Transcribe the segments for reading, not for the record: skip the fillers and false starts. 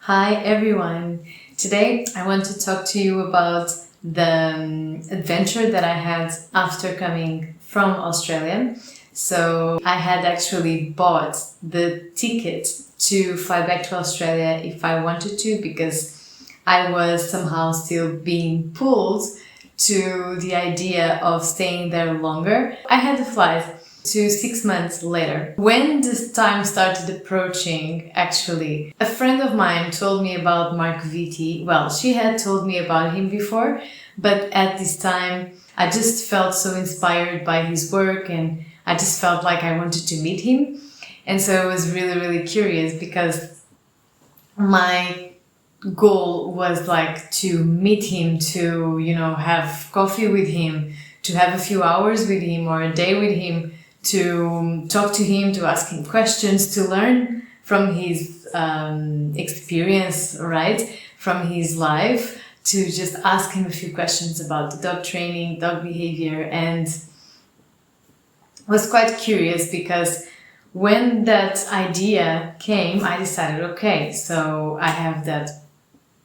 Hi everyone! Today I want to talk to you about the adventure that I had after coming from Australia. So I had actually bought the ticket to fly back to Australia if I wanted to, because I was somehow still being pulled to the idea of staying there longer. I had the flight to 6 months later. When this time started approaching, actually, a friend of mine told me about Mark Vette. Well, she had told me about him before, but at this time, I just felt so inspired by his work and I just felt like I wanted to meet him. And so I was really, really curious because my goal was like to meet him, to, have coffee with him, to have a few hours with him or a day with him, to talk to him, to ask him questions, to learn from his experience, right? From his life, to just ask him a few questions about the dog training, dog behavior, and was quite curious because when that idea came, I decided, okay, so I have that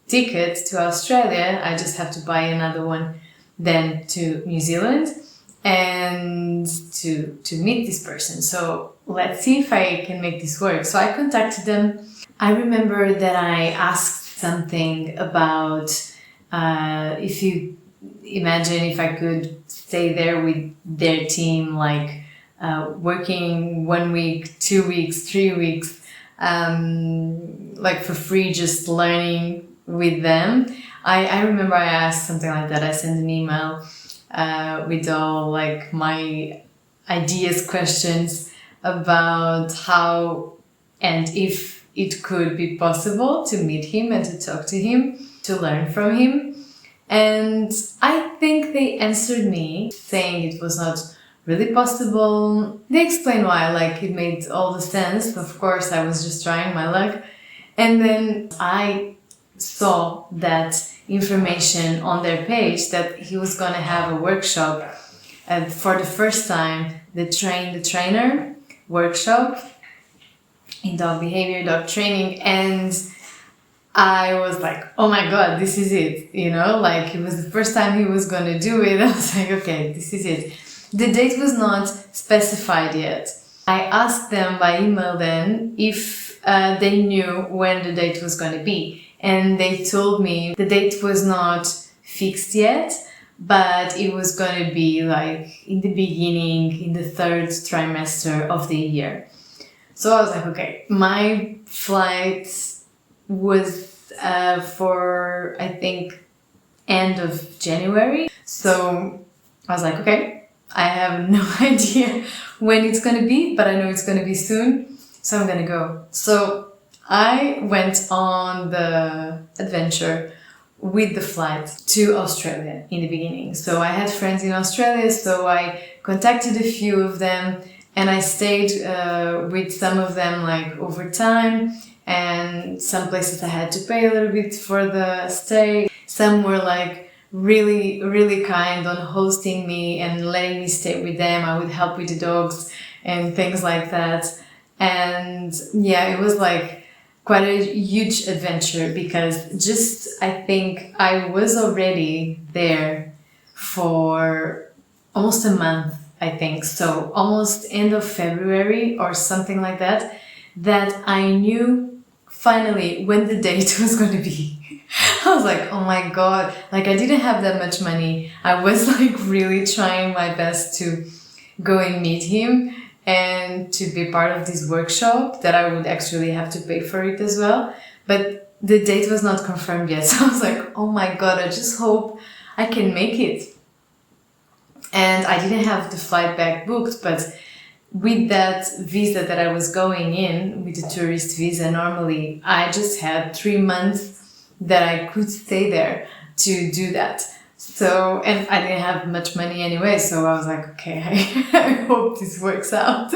ticket to Australia, I just have to buy another one then to New Zealand and to meet this person. So let's see if I can make this work. So I contacted them. I remember that I asked something about if you imagine if I could stay there with their team, like working 1 week, 2 weeks, 3 weeks, like for free, just learning with them. I remember I asked something like that. I sent an email with all like my ideas, questions about how and if it could be possible to meet him and to talk to him, to learn from him. And I think they answered me saying it was not really possible. They explained why, like it made all the sense. Of course, I was just trying my luck. And then I saw that information on their page that he was going to have a workshop for the first time, the Train the Trainer workshop in dog behavior, dog training. And I was like, oh my God, this is it. Like it was the first time he was going to do it. I was like, okay, this is it. The date was not specified yet. I asked them by email then if they knew when the date was going to be. And they told me the date was not fixed yet, but it was going to be like in the beginning, in the 3rd trimester of the year. So I was like, okay, my flight was for, I think, end of January. So I was like, okay, I have no idea when it's going to be, but I know it's going to be soon. So I'm going to go. So I went on the adventure with the flight to Australia in the beginning. So I had friends in Australia, so I contacted a few of them and I stayed with some of them like over time, and some places I had to pay a little bit for the stay. Some were like really, really kind on hosting me and letting me stay with them. I would help with the dogs and things like that. And yeah, it was like quite a huge adventure because I think I was already there for almost a month, I think. So almost end of February or something like that, that I knew finally when the date was going to be. I was like, oh my God, like I didn't have that much money. I was like really trying my best to go and meet him and to be part of this workshop that I would actually have to pay for it as well. But the date was not confirmed yet. So I was like, oh my God, I just hope I can make it. And I didn't have the flight back booked, but with that visa that I was going in, with the tourist visa, normally I just had 3 months that I could stay there to do that. So, and I didn't have much money anyway, so I was like, okay, I hope this works out.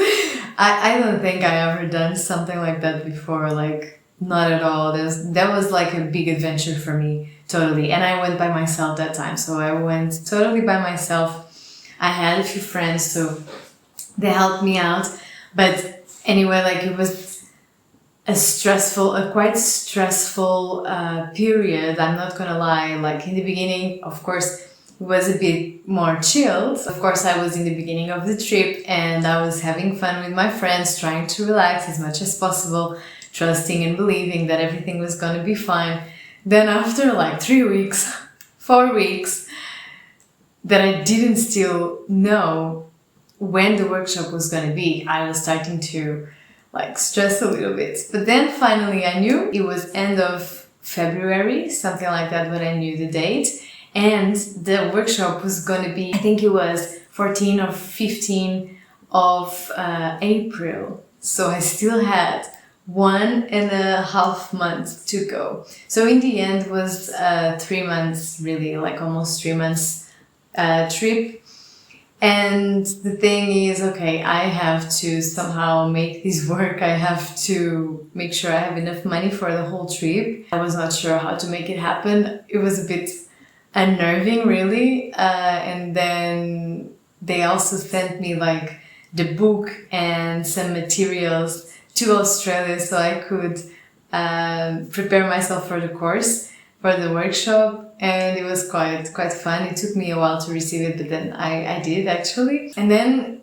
I don't think I ever done something like that before, like not at all. That was like a big adventure for me, totally. And I went by myself that time, so I went totally by myself. I had a few friends, so they helped me out. But anyway, like it was a quite stressful period. I'm not gonna lie. Like in the beginning, of course, it was a bit more chilled. Of course, I was in the beginning of the trip and I was having fun with my friends, trying to relax as much as possible, trusting and believing that everything was gonna be fine. Then after like 3 weeks, 4 weeks, that I didn't still know when the workshop was gonna be, I was starting to like stress a little bit. But then finally I knew it was end of February, something like that, when I knew the date. And the workshop was gonna be, I think it was 14 or 15 of April. So I still had 1.5 months to go. So in the end it was 3 months, really, like almost 3 months trip. And the thing is, okay, I have to somehow make this work. I have to make sure I have enough money for the whole trip. I was not sure how to make it happen. It was a bit unnerving, really. And then they also sent me like the book and some materials to Australia so I could prepare myself for the course, for the workshop. And it was quite fun. It took me a while to receive it, but then I did actually. And then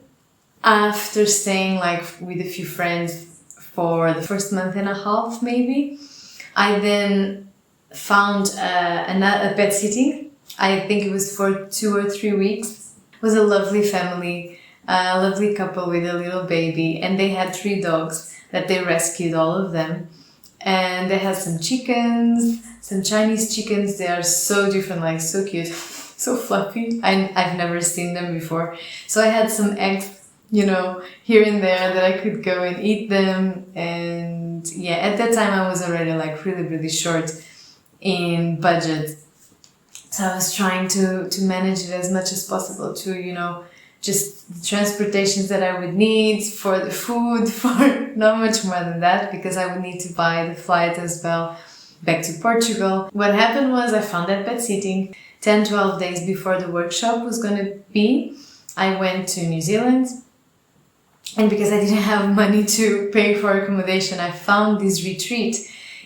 after staying like with a few friends for the first month and a half maybe, I then found a pet sitting. I think it was for 2 or 3 weeks. It was a lovely family, a lovely couple with a little baby, and they had 3 dogs that they rescued, all of them. And they had some chickens, some Chinese chickens. They are so different, like so cute, so fluffy. I've never seen them before. So I had some eggs, you know, here and there that I could go and eat them. And yeah, at that time I was already like really short in budget. So I was trying to manage it as much as possible to, you know, just the transportations that I would need for the food, for not much more than that, because I would need to buy the flight as well back to Portugal. What happened was I found that pet sitting 10-12 days before the workshop was going to be. I went to New Zealand, and because I didn't have money to pay for accommodation, I found this retreat.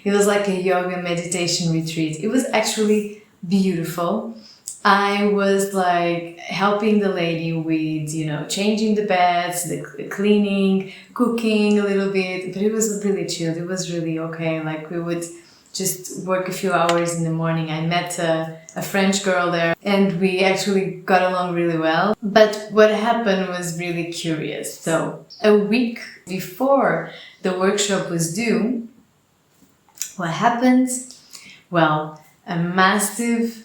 It was like a yoga meditation retreat. It was actually beautiful. I was like helping the lady with, you know, changing the beds, the cleaning, cooking a little bit, but it was really chilled. It was really okay. Like we would just work a few hours in the morning. I met a French girl there and we actually got along really well. But what happened was really curious. So a week before the workshop was due, what happened? Well, a massive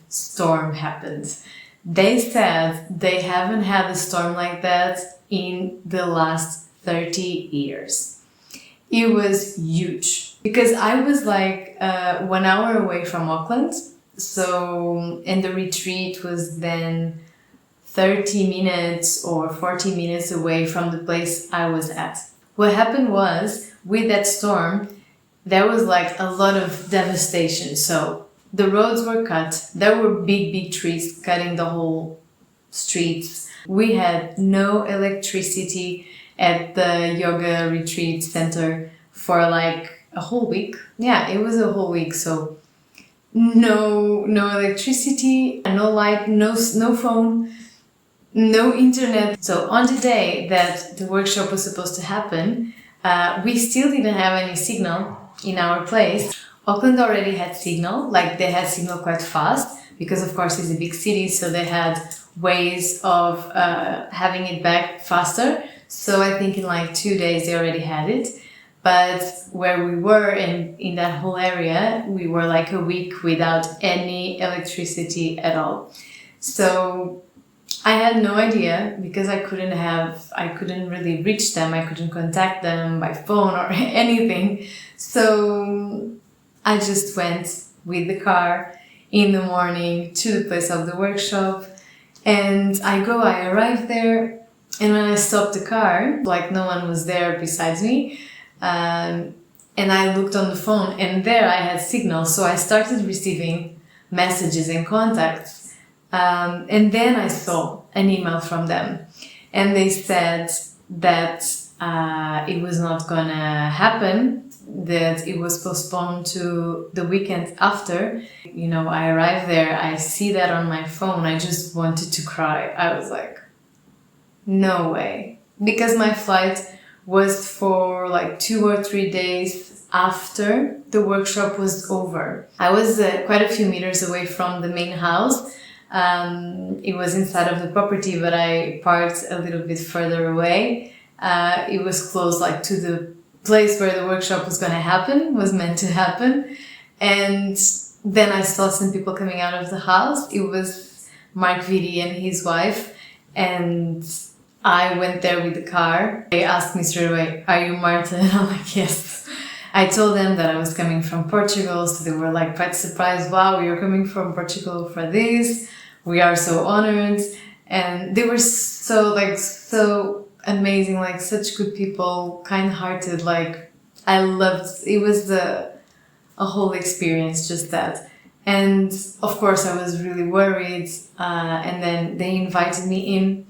storm happened. They said they haven't had a storm like that in the last 30 years. It was huge because I was like 1 hour away from Auckland. So, and the retreat was then 30 minutes or 40 minutes away from the place I was at. What happened was, with that storm, there was like a lot of devastation. So the roads were cut. There were big trees cutting the whole streets. We had no electricity at the yoga retreat center for like a whole week. Yeah, it was a whole week. So no electricity, no light, no phone, no internet. So on the day that the workshop was supposed to happen, we still didn't have any signal in our place. Auckland already had signal, like they had signal quite fast because of course it's a big city, so they had ways of having it back faster. So I think in like 2 days they already had it. But where we were in that whole area, we were like a week without any electricity at all. So I had no idea because I couldn't really reach them. I couldn't contact them by phone or anything. So I just went with the car in the morning to the place of the workshop, and I arrived there, and when I stopped the car, like no one was there besides me, and I looked on the phone and there I had signal, so I started receiving messages and contacts, and then I saw an email from them, and they said that it was not gonna happen, that it was postponed to the weekend after. You know, I arrived there, I see that on my phone, I just wanted to cry. I was like, no way. Because my flight was for like 2 or 3 days after the workshop was over. I was quite a few meters away from the main house. It was inside of the property, but I parked a little bit further away. It was close like to the place where the workshop was going to happen, was meant to happen. And then I saw some people coming out of the house. It was Mark Vette and his wife. And I went there with the car. They asked me straight away, are you Marta? And I'm like, yes. I told them that I was coming from Portugal. So they were like quite surprised. Wow, you're coming from Portugal for this. We are so honored. And they were so amazing, like such good people, kind-hearted. Like I loved, it was a whole experience, just that. And of course I was really worried. And then they invited me in.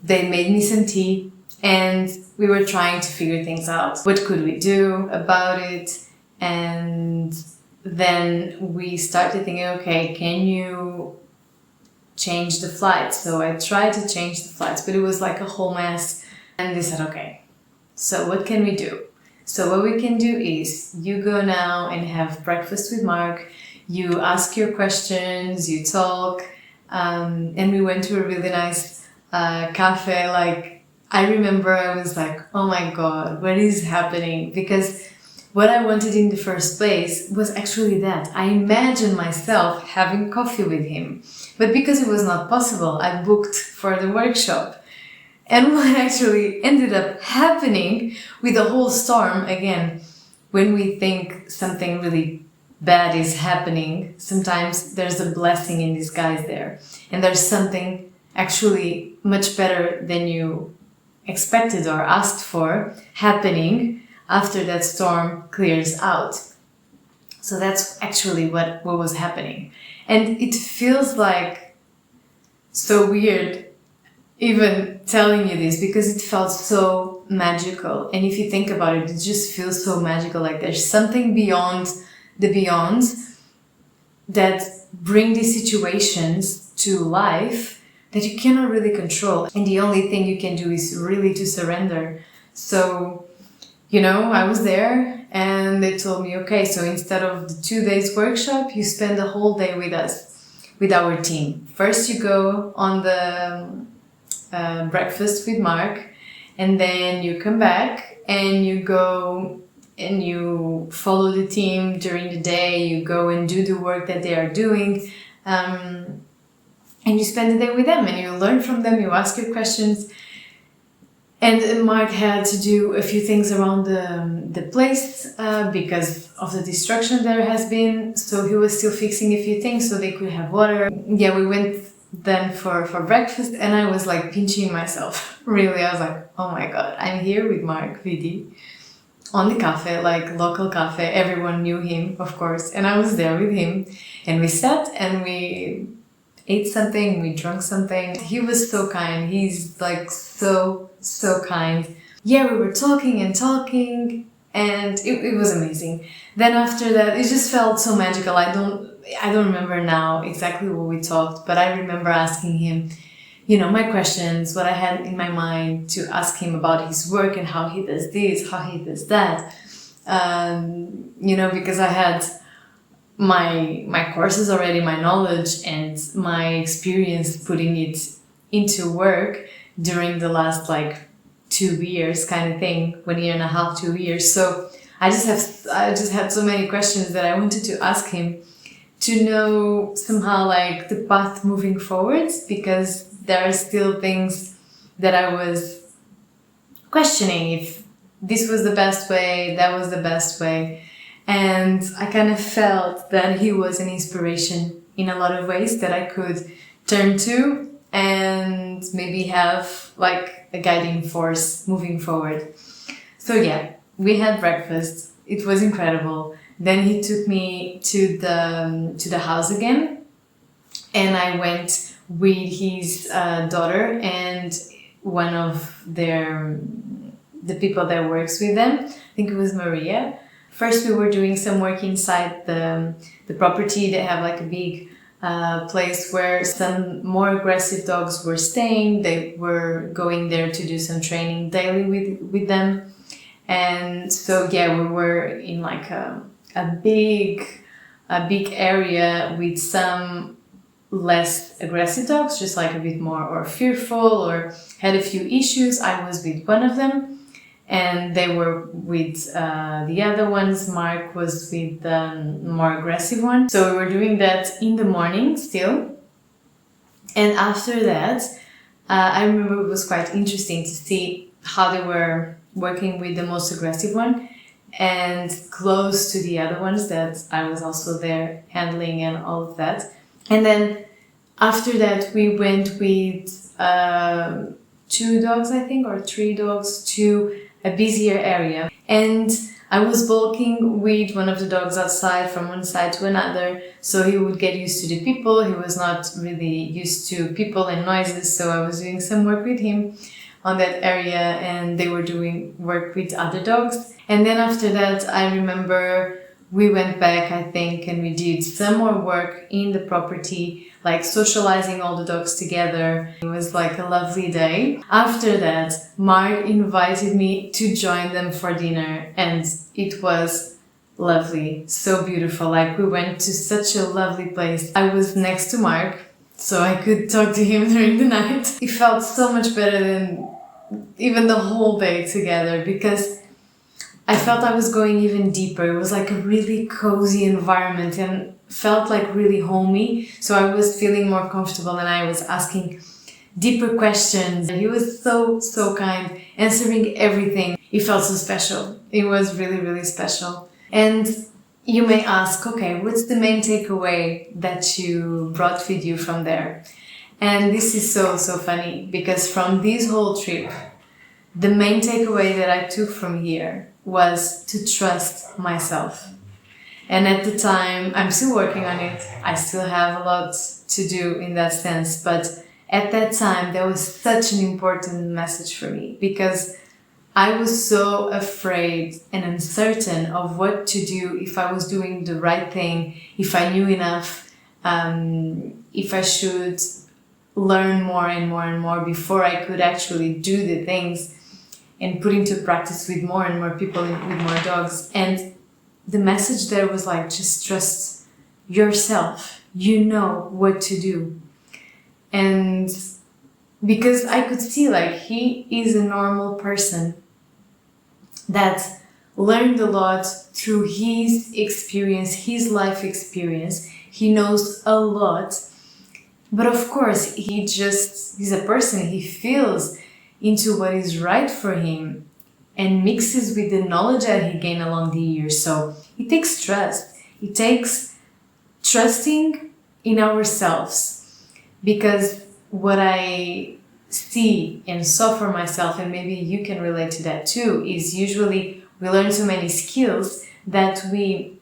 They made me some tea and we were trying to figure things out. What could we do about it? And then we started thinking, okay, can you change the flights? So I tried to change the flights, but it was like a whole mess. And they said, okay, so what can we do? So what we can do is you go now and have breakfast with Mark. You ask your questions, you talk. And we went to a really nice cafe. Like I remember I was like, oh my God, what is happening? Because what I wanted in the first place was actually that. I imagined myself having coffee with him. But because it was not possible, I booked for the workshop. And what actually ended up happening with the whole storm, again, when we think something really bad is happening, sometimes there's a blessing in disguise there. And there's something actually much better than you expected or asked for happening after that storm clears out. So that's actually what was happening. And it feels like so weird even telling you this because it felt so magical. And if you think about it, it just feels so magical. Like there's something beyond the beyonds that bring these situations to life that you cannot really control. And the only thing you can do is really to surrender. So, you know, I was there and they told me, okay, so instead of the 2 days workshop, you spend the whole day with us, with our team. First you go on the breakfast with Mark, and then you come back and you go and you follow the team during the day. You go and do the work that they are doing. And you spend the day with them and you learn from them, you ask your questions. And Mark had to do a few things around the place because of the destruction there has been. So he was still fixing a few things so they could have water. Yeah, we went then for breakfast and I was like pinching myself. Really, I was like, oh my God, I'm here with Mark Vette on the cafe, like local cafe. Everyone knew him, of course. And I was there with him and we sat and we ate something, we drank something. He was so kind. He's like so kind. Yeah, we were talking and it was amazing. Then after that, it just felt so magical. I don't remember now exactly what we talked, but I remember asking him, you know, my questions, what I had in my mind to ask him about his work and how he does this, how he does that. You know, because I had my courses already, my knowledge and my experience putting it into work during the last like 2 years kind of thing, 1.5 years, 2 years. So I just had so many questions that I wanted to ask him to know somehow like the path moving forwards, because there are still things that I was questioning if this was the best way, that was the best way. And I kind of felt that he was an inspiration in a lot of ways that I could turn to and maybe have like a guiding force moving forward. So yeah, we had breakfast. It was incredible. Then he took me to the house again, and I went with his daughter and one of their the people that works with them. I think it was Maria. First, we were doing some work inside the property. They have like a big place where some more aggressive dogs were staying. They were going there to do some training daily with them. And so, yeah, we were in like a big area with some less aggressive dogs, just like a bit more or fearful or had a few issues. I was with one of them and they were with the other ones. Mark was with the more aggressive one. So we were doing that in the morning still. And after that, I remember it was quite interesting to see how they were working with the most aggressive one and close to the other ones that I was also there handling and all of that. And then after that, we went with 2 dogs, I think, or 3 dogs to a busier area. And I was walking with one of the dogs outside from one side to another, so he would get used to the people. He was not really used to people and noises, so I was doing some work with him on that area, and they were doing work with other dogs. And then after that, I remember we went back, I think, and we did some more work in the property, like socializing all the dogs together. It was like a lovely day. After that, Mark invited me to join them for dinner, and it was lovely, so beautiful. Like, we went to such a lovely place. I was next to Mark, so I could talk to him during the night. It felt so much better than even the whole day together, because I felt I was going even deeper. It was like a really cozy environment and felt like really homey. So I was feeling more comfortable and I was asking deeper questions. He was so kind, answering everything. It felt so special. It was really, really special. And you may ask, okay, what's the main takeaway that you brought with you from there? And this is so funny, because from this whole trip, the main takeaway that I took from here was to trust myself. And at the time, I'm still working on it. I still have a lot to do in that sense. But at that time, that was such an important message for me, because I was so afraid and uncertain of what to do, if I was doing the right thing, if I knew enough, if I should learn more and more and more before I could actually do the things and put into practice with more and more people, with more dogs. And the message there was like, just trust yourself. You know what to do. And because I could see, like, he is a normal person that learned a lot through his experience, his life experience. He knows a lot. But of course, he's a person. He feels into what is right for him and mixes with the knowledge that he gained along the years. So it takes trust. It takes trusting in ourselves, because what I see and saw for myself, and maybe you can relate to that too, is usually we learn so many skills that we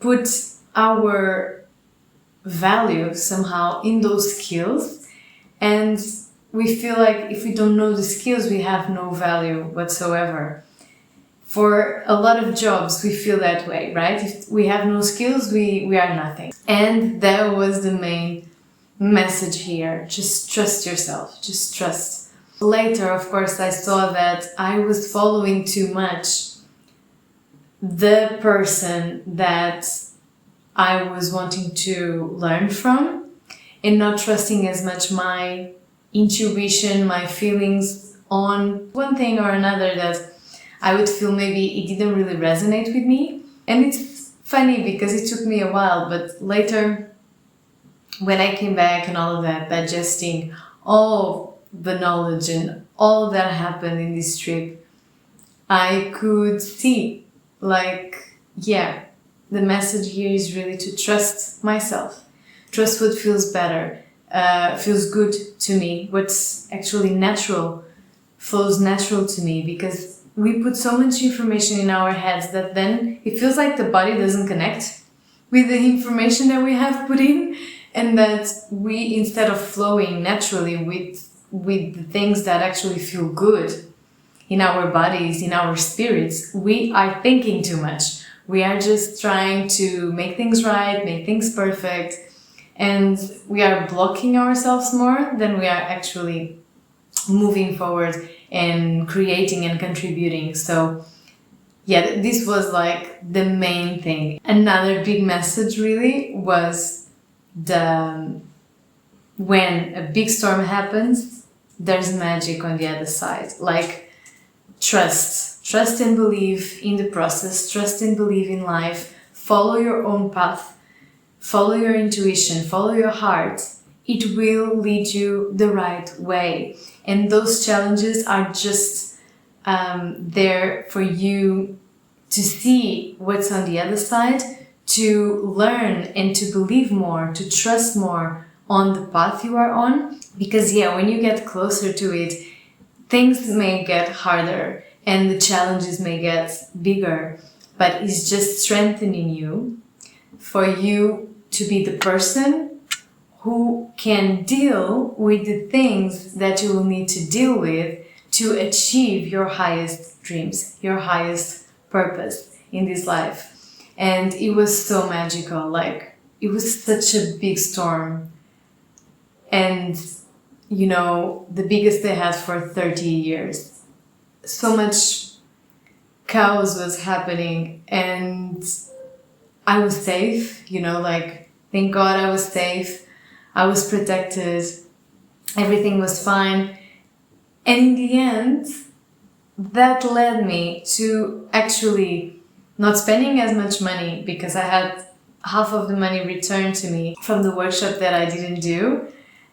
put our value somehow in those skills, and we feel like if we don't know the skills, we have no value whatsoever. For a lot of jobs, we feel that way, right? If we have no skills, we are nothing. And that was the main message here. Just trust yourself. Just trust. Later, of course, I saw that I was following too much the person that I was wanting to learn from, and not trusting as much my intuition, my feelings on one thing or another that I would feel maybe it didn't really resonate with me. And it's funny because it took me a while, but later when I came back and all of that, digesting all the knowledge and all that happened in this trip, I could see, like, yeah, the message here is really to trust myself. Trust what feels better, feels good to me, what's actually natural, flows natural to me, because we put so much information in our heads that then it feels like the body doesn't connect with the information that we have put in, and that we, instead of flowing naturally with the things that actually feel good, in our bodies, in our spirits, we are thinking too much. We are just trying to make things right, make things perfect, and we are blocking ourselves more than we are actually moving forward and creating and contributing. So yeah, this was like the main thing. Another big message really was when a big storm happens, there's magic on the other side. Like trust and believe in the process, trust and believe in life, follow your own path, follow your intuition, follow your heart. It will lead you the right way. And those challenges are just there for you to see what's on the other side, to learn and to believe more, to trust more on the path you are on. Because yeah, when you get closer to it, things may get harder and the challenges may get bigger, but it's just strengthening you for you to be the person who can deal with the things that you will need to deal with to achieve your highest dreams, your highest purpose in this life. And it was so magical. Like, it was such a big storm. And, you know, the biggest they had for 30 years. So much chaos was happening and I was safe, you know, like, thank God I was safe. I was protected. Everything was fine. And in the end, that led me to actually not spending as much money because I had half of the money returned to me from the workshop that I didn't do.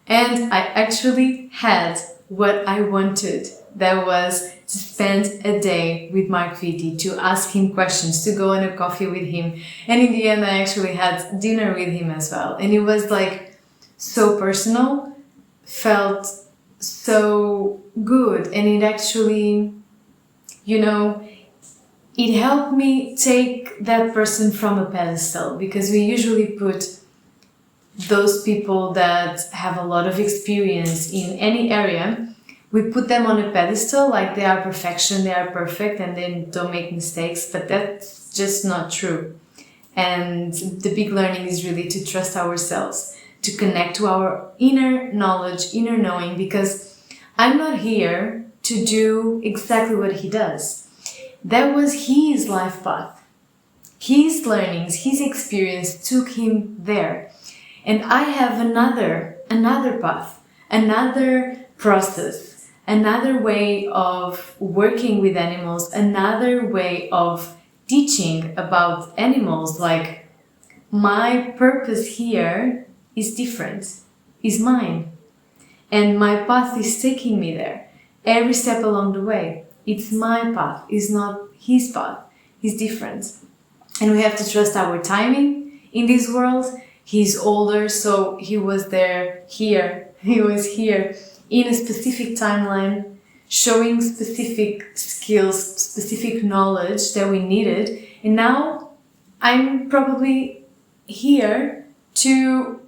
And I actually had what I wanted. That was to spend a day with Mark Vette, to ask him questions, to go on a coffee with him. And in the end, I actually had dinner with him as well. And it was like so personal, felt so good. And it actually, you know, it helped me take that person from a pedestal, because we usually put those people that have a lot of experience in any area, we put them on a pedestal like they are perfection, they are perfect and they don't make mistakes, but that's just not true. And the big learning is really to trust ourselves, to connect to our inner knowledge, inner knowing, because I'm not here to do exactly what he does. That was his life path. His learnings, his experience took him there. And I have another path, another process, another way of working with animals, another way of teaching about animals. Like, my purpose here is different, is mine. And my path is taking me there every step along the way. It's my path, it's not his path, it's different. And we have to trust our timing in this world. He's older, so he was here in a specific timeline, showing specific skills, specific knowledge that we needed. And now I'm probably here to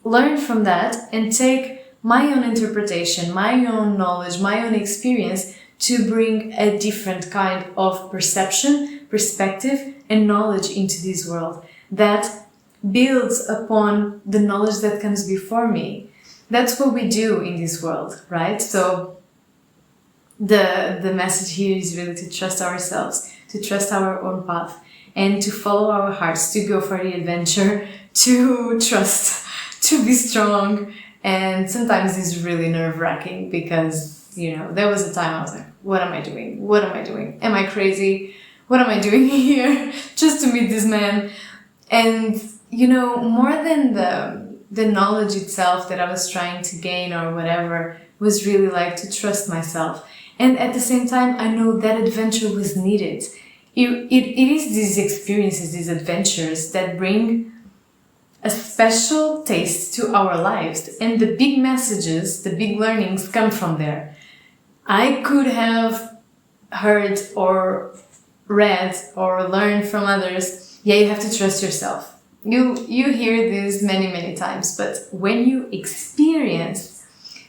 learn from that and take my own interpretation, my own knowledge, my own experience to bring a different kind of perception, perspective, and knowledge into this world that builds upon the knowledge that comes before me. That's what we do in this world, right? So the message here is really to trust ourselves, to trust our own path, and to follow our hearts, to go for the adventure, to trust, to be strong. And sometimes it's really nerve-wracking because, you know, there was a time I was like, what am I doing? What am I doing? Am I crazy? What am I doing here just to meet this man? And, you know, more than the knowledge itself that I was trying to gain or whatever, was really like to trust myself. And at the same time, I know that adventure was needed. It is these experiences, these adventures that bring a special taste to our lives. And the big messages, the big learnings come from there. I could have heard or read or learned from others, yeah, you have to trust yourself. You hear this many, many times, but when you experience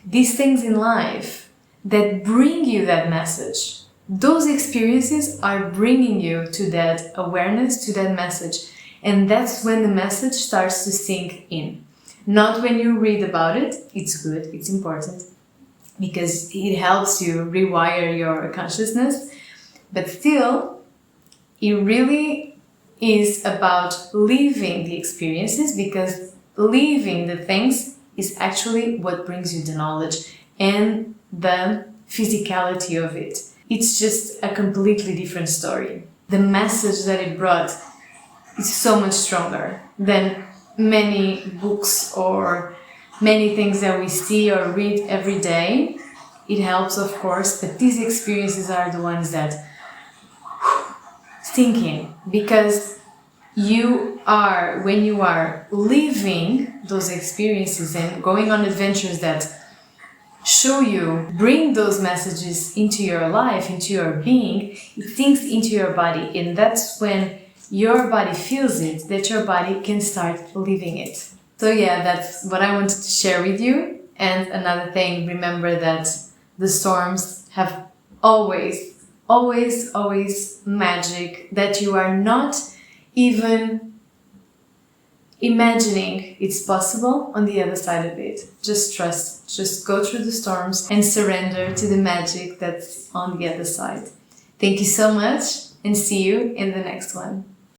these things in life, that bring you that message. Those experiences are bringing you to that awareness, to that message. And that's when the message starts to sink in. Not when you read about it. It's good, it's important, because it helps you rewire your consciousness. But still, it really is about living the experiences, because living the things is actually what brings you the knowledge and the physicality of it. It's just a completely different story. The message that it brought is so much stronger than many books or many things that we see or read every day. It helps, of course, but these experiences are the ones that sink in, because when you are living those experiences and going on adventures that bring those messages into your life, into your being, it sinks into your body, and that's when your body feels it, that your body can start living it. So yeah, that's what I wanted to share with you. And another thing, remember that the storms have always magic that you are not even imagining it's possible on the other side of it. Just trust, just go through the storms and surrender to the magic that's on the other side. Thank you so much, and see you in the next one.